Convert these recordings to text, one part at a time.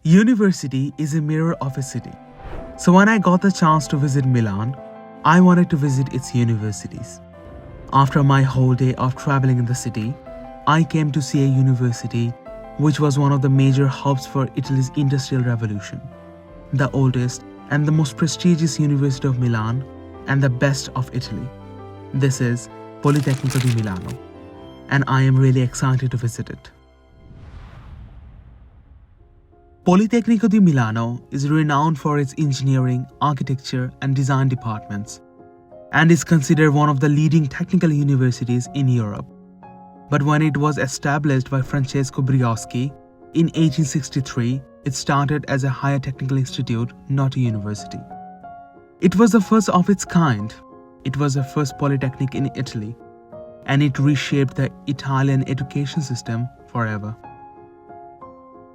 University is a mirror of a city. So when I got the chance to visit Milan, I wanted to visit its universities. After my whole day of traveling in the city, I came to see a university which was one of the major hubs for Italy's Industrial Revolution, the oldest and the most prestigious University of Milan and the best of Italy. This is Politecnico di Milano, and I am really excited to visit it. Politecnico di Milano is renowned for its engineering, architecture, and design departments, and is considered one of the leading technical universities in Europe. But when it was established by Francesco Brioschi in 1863, it started as a higher technical institute, not a university. It was the first of its kind. It was the first polytechnic in Italy, and it reshaped the Italian education system forever.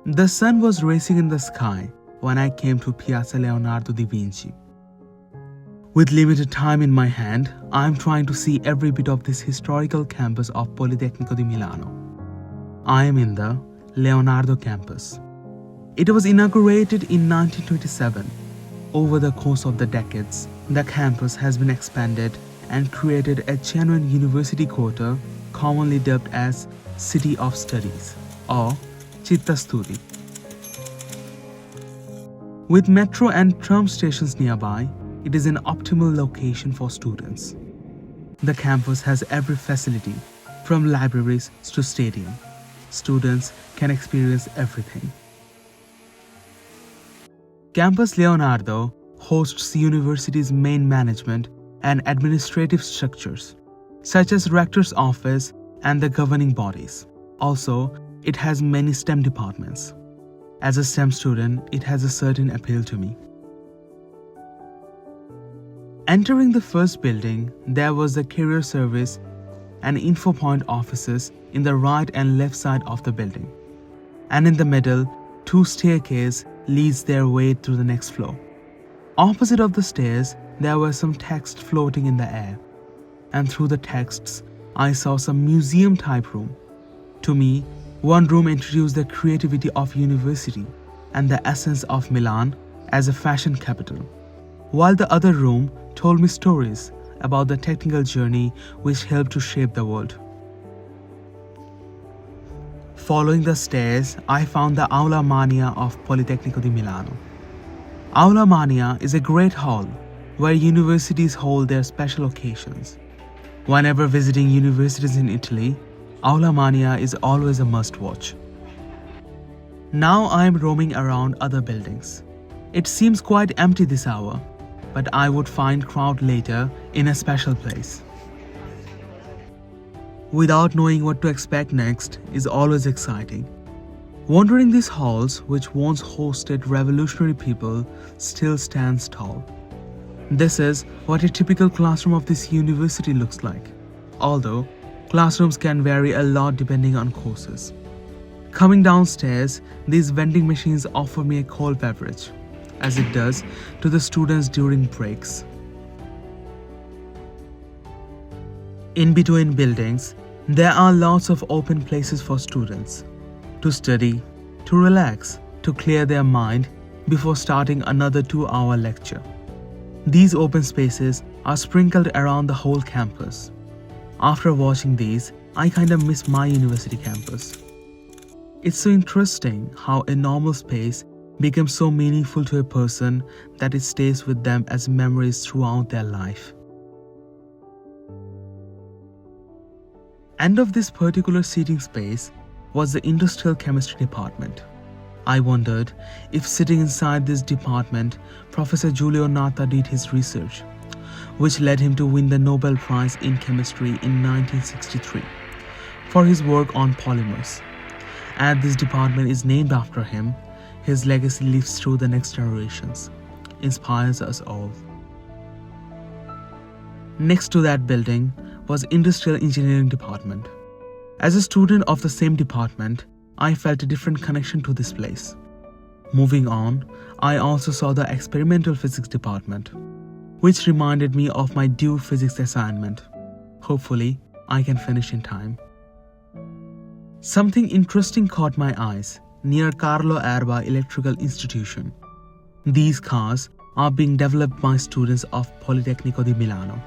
The sun was racing in the sky when I came to Piazza Leonardo da Vinci. With limited time in my hand, I am trying to see every bit of this historical campus of Politecnico di Milano. I am in the Leonardo campus. It was inaugurated in 1927. Over the course of the decades, the campus has been expanded and created a genuine university quarter, commonly dubbed as City of Studies or Città Studi. With metro and tram stations nearby, it is an optimal location for students. The campus has every facility, from libraries to stadium. Students can experience everything. Campus Leonardo hosts the university's main management and administrative structures, such as rector's office and the governing bodies. Also, it has many STEM departments. As a STEM student, it has a certain appeal to me. Entering the first building, there was the career service and info point offices in the right and left side of the building. And in the middle, two staircases leads their way through the next floor. Opposite of the stairs, there was some text floating in the air. And through the texts, I saw some museum-type room. To me, one room introduced the creativity of university and the essence of Milan as a fashion capital, while the other room told me stories about the technical journey which helped to shape the world. Following the stairs, I found the Aula Magna of Politecnico di Milano. Aula Magna is a great hall where universities hold their special occasions. Whenever visiting universities in Italy, Aula Magna is always a must-watch. Now I am roaming around other buildings. It seems quite empty this hour, but I would find crowd later in a special place. Without knowing what to expect next is always exciting. Wandering these halls, which once hosted revolutionary people, still stands tall. This is what a typical classroom of this university looks like, although classrooms can vary a lot depending on courses. Coming downstairs, these vending machines offer me a cold beverage, as it does to the students during breaks. In between buildings, there are lots of open places for students to study, to relax, to clear their mind before starting another 2-hour lecture. These open spaces are sprinkled around the whole campus. After watching these, I kinda miss my university campus. It's so interesting how a normal space becomes so meaningful to a person that it stays with them as memories throughout their life. End of this particular seating space was the Industrial Chemistry department. I wondered if sitting inside this department, Professor Giulio Natta did his research, which led him to win the Nobel Prize in Chemistry in 1963 for his work on polymers. And this department is named after him. His legacy lives through the next generations, inspires us all. Next to that building was Industrial Engineering department. As a student of the same department, I felt a different connection to this place. Moving on, I also saw the Experimental Physics department, which reminded me of my due physics assignment. Hopefully, I can finish in time. Something interesting caught my eyes near Carlo Erba Electrical Institution. These cars are being developed by students of Politecnico di Milano,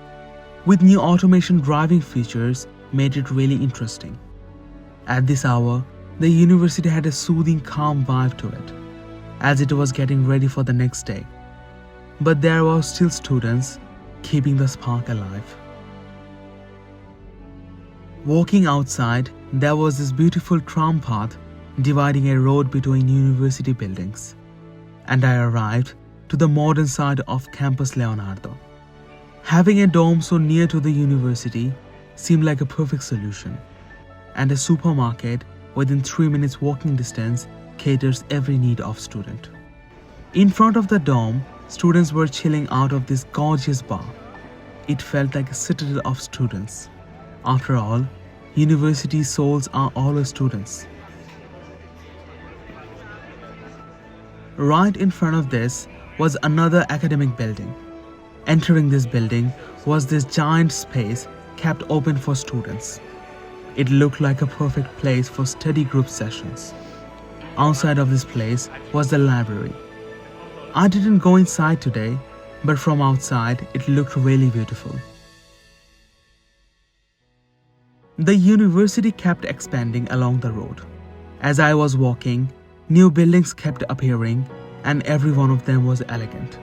with new automation driving features made it really interesting. At this hour, the university had a soothing, calm vibe to it, as it was getting ready for the next day. But there were still students keeping the spark alive. Walking outside, there was this beautiful tram path dividing a road between university buildings, and I arrived to the modern side of campus Leonardo. Having a dome so near to the university seemed like a perfect solution, and a supermarket within 3 minutes walking distance caters every need of student. In front of the dome, students were chilling out of this gorgeous bar. It felt like a citadel of students. After all, university souls are always students. Right in front of this was another academic building. Entering this building was this giant space kept open for students. It looked like a perfect place for study group sessions. Outside of this place was the library. I didn't go inside today, but from outside it looked really beautiful. The university kept expanding along the road. As I was walking, new buildings kept appearing, and every one of them was elegant.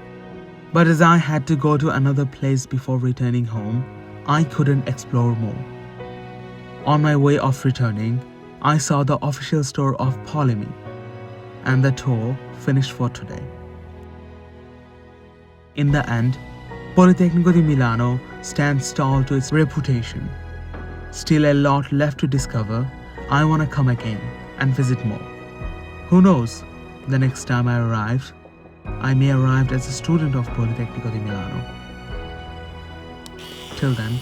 But as I had to go to another place before returning home, I couldn't explore more. On my way of returning, I saw the official store of Polimi, and the tour finished for today. In the end, Politecnico di Milano stands tall to its reputation. Still a lot left to discover. I want to come again and visit more. Who knows, the next time I arrived, I may arrive as a student of Politecnico di Milano. Till then,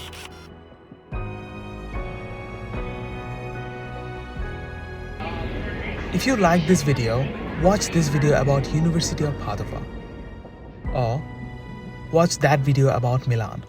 if you like this video, watch this video about University of Padova, or watch that video about Milan.